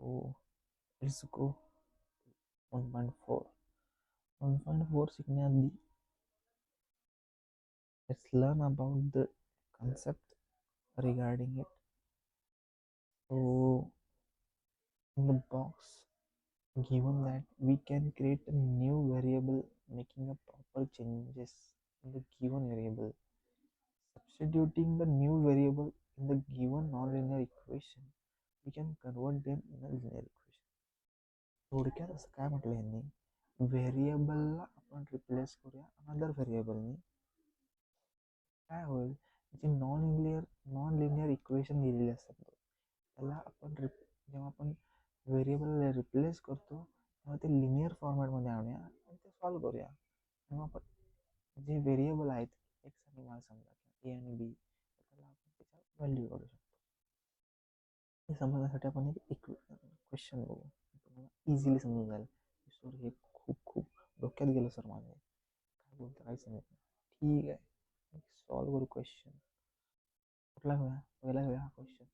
So let's go 1.4. 1.4 शिकण्याआधी let's learn about the concept regarding it. So in the box given that we can create a new variable making a proper changes in the given variable, substituting the new variable in the given nonlinear equation, we can convert them in a linear equation. थोडक्यात असं काय म्हटलं यांनी, व्हेरिएबलला आपण replace करूया another व्हेरिएबलनी. काय होईल, जी नॉन लिनियर इक्वेशन दिलेली असतात त्याला आपण जेव्हा आपण व्हेरिएबलला रिप्लेस करतो तेव्हा ते लिनियर फॉर्मॅटमध्ये आणूया आणि ते सॉल्व करूया. तेव्हा आपण जे व्हेरिएबल आहेत एक्स आणि वाय समजा ए आणि बी, त्याला आपण त्याच्या व्हॅल्यू काढू शकतो. हे समजण्यासाठी आपण एक क्वेश्चन बघू, तुम्हाला इझिली समजून जाईल. सर हे खूप खूप डोक्यात गेलं सर माझ्या, काय बोलतं काही समजत नाही. ठीक आहे, सॉल्व करू क्वेश्चन. कुठला घेऊया, पहिला घेऊया हा क्वेश्चन.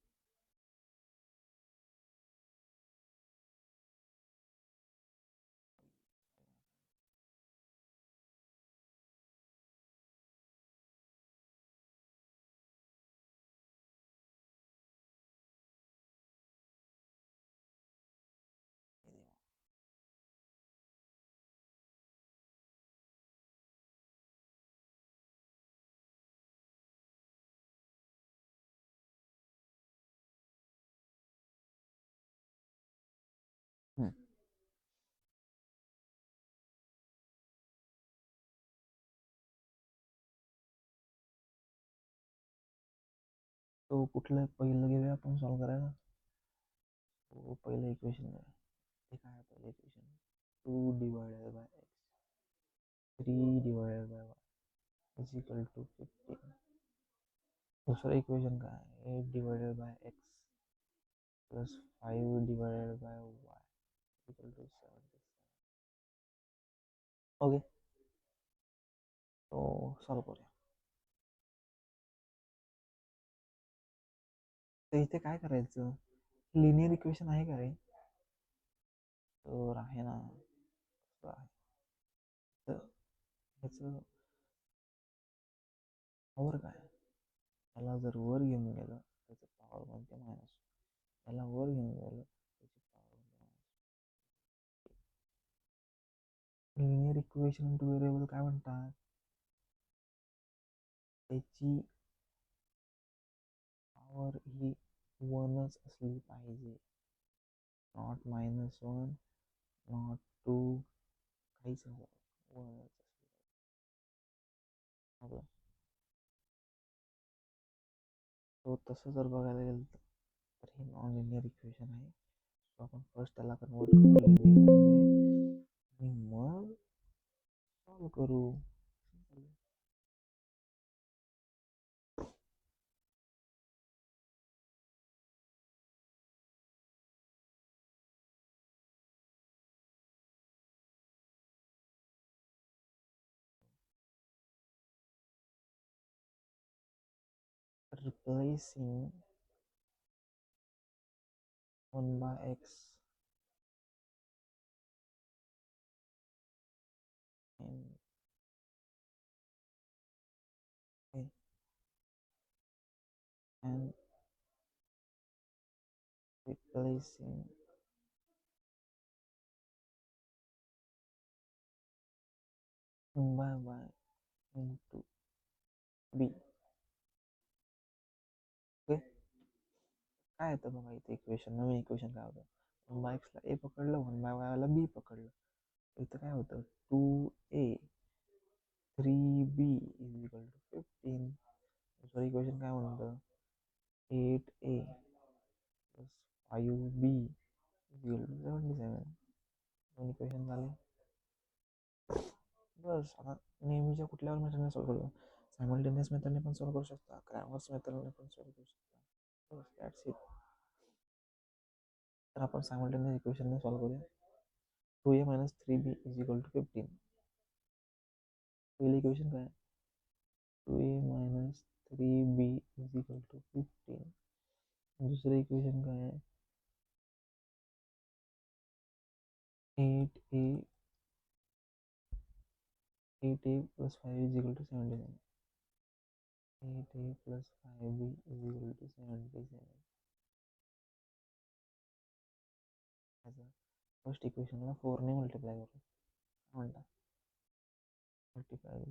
तो कुठलं पहिलं घेऊया आपण सॉल्व करायला. तो पहिलं इक्वेशन आहे, ते काय आहे पहिलं equation, 2 / x 3 / y is equal to 15. दुसरं इक्वेशन काय आहे, 8 / x plus 5 / y equal to 77. Okay, तो सॉल्व करूया. तर इथे काय करायचं, लिनियर इक्वेशन आहे का रे, तर आहे ना, आहे. तर ह्याचं पॉवर काय, याला जर वर घेऊन गेलं त्याचं पॉवर बनते मायनस, याला वर घेऊन गेलं त्याची पॉवर बनते minus. Linear equation two variable काय म्हणतात, त्याची पॉवर ही 1च असली पाहिजे, नॉट -1, नॉट 2, काहीच नको, 1च असली पाहिजे. तो तसं जर बघायला गेलं तर हे नॉन लिनियर इक्वेशन आहे. सो आपण फर्स्ट त्याला कन्वर्ट करू लिनियरमध्ये आणि मग सॉल्व करू. Replacing 1/x and and replacing 1/y into b. Okay, काय येतं बघा इथे इक्वेशन, नवीन इक्वेशन काय होतं, 1/x ला ए पकडलं, 1/y ला बी पकडलं, इथं काय होतं, 2a 3b is equal to 15. दुसरं इक्वेशन काय म्हणतं, 8a plus 5b is equal to 77. दोन इक्वेशन झाले. बस, आता नेहमीच्या कुठल्यावर मेथडने सॉल्व्ह करू, सायमल्टेनियस मेथडने पण सॉल्व्ह करू शकता, क्रॅमर्स मेथडने पण सॉल्व्ह करू शकता. बस दॅट्स इट. तर आपण सायमल्टेनियस इक्वेशनने सॉल्व्ह करूया. 2a - 3b is equal to 15. पहिलं इक्वेशन काय, 2a - 3b is equal to 15. दुसरं इक्वेशन काय आहे, 8a 8a plus 5 is equal to 77. 8a plus 5b is equal to 77. याचा फर्स्ट इक्वेशनला 4ने मल्टिप्लाय करू म्हणता मल्टिप्लाय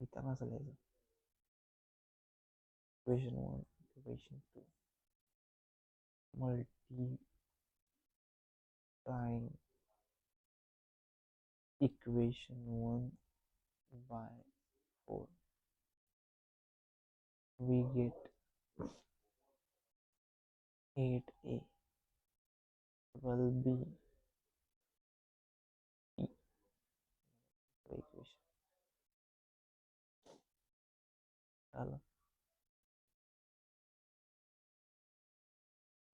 इथं असं लिहायचं equation 1 equation 2 multiplying equation 1 by 4 we get 8a 12b equation झालं.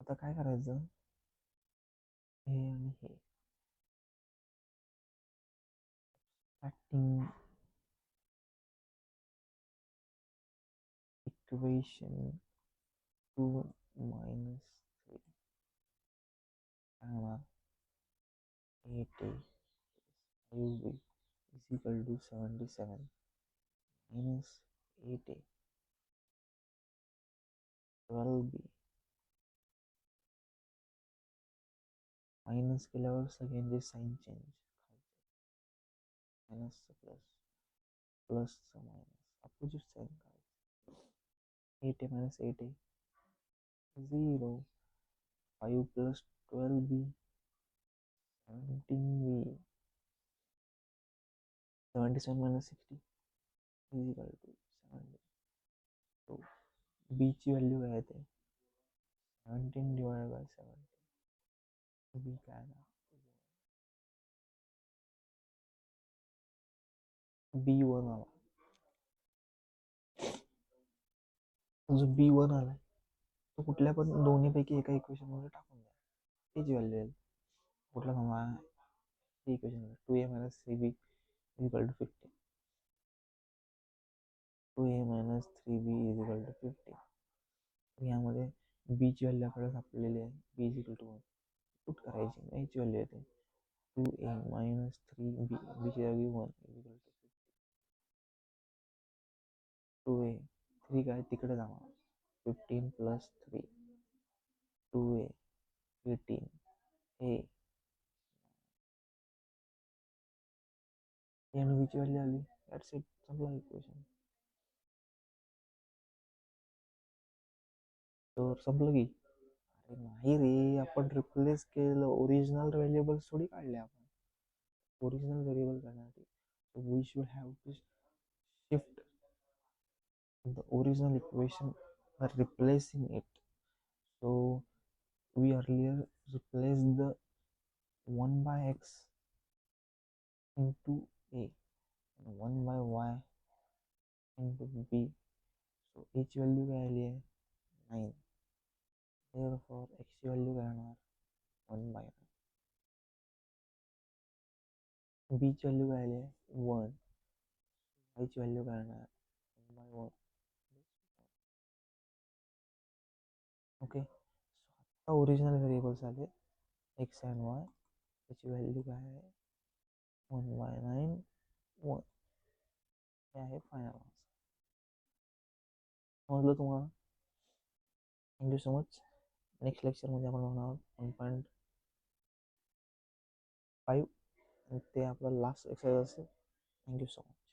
आता काय करायचं हे आणि हे subtracting equation 2 minus 3 काय होणार 8a 5b is equal to 77 minus 8a 12b minus केल्यावर सगळ्यांचे साईन चेंज मायनसचं प्लस प्लसचं मायनस अपोजिट साईन काढायचं 8a minus 8a 0 5 plus 12b 17b 77 minus 60 is equal to 70. So b ची व्हॅल्यू काय येते 17 divided by 70. b काय ना b1 आला जो b1 आलाय तो कुठल्या पण दोन्हीपैकी एका इक्वेशन मध्ये टाकून द्या त्याची व्हॅल्यू येईल कुठला थांबा equation 2a minus 3b is equal to 50 2a minus 3b is equal to 50 यामध्ये b ची व्हॅल्यू आपल्याला सापडलेली आहे b is equal to 1 put करायची याची व्हॅल्यू येते 2a minus 3b b ची जागी 1 is equal to 2a 3 काय तिकडे जाणार 15 plus 3 2a 18 a आणि b ची व्हॅल्यू आली दॅट्स इट संपला इक्वेशन तर संपलं की अरे नाही रे आपण रिप्लेस केलं ओरिजिनल व्हेरिएबल्स थोडी काढले आपण ओरिजिनल व्हेरिएबल करण्यासाठी so we should have to shift the original equation by replacing it. So we earlier replaced the 1 by x into a and 1 by y into b. So each value काय आली आहे 9. Therefore x ची value काय होणार 1 by 9. b ची value काय आली आहे 1. y ची व्हॅल्यू काय होणार 1 by 1. ओके आता ओरिजिनल व्हेरिएबल्स आले एक्स अँड वाय त्याची व्हॅल्यू काय आहे 1 by 9 1 हे आहे फायनल आन्सर समजलं तुम्हाला थँक्यू सो मच नेक्स्ट लेक्चरमध्ये आपण बघणार 1.5 आणि ते आपलं लास्ट एक्सरसाइज असेल थँक्यू सो मच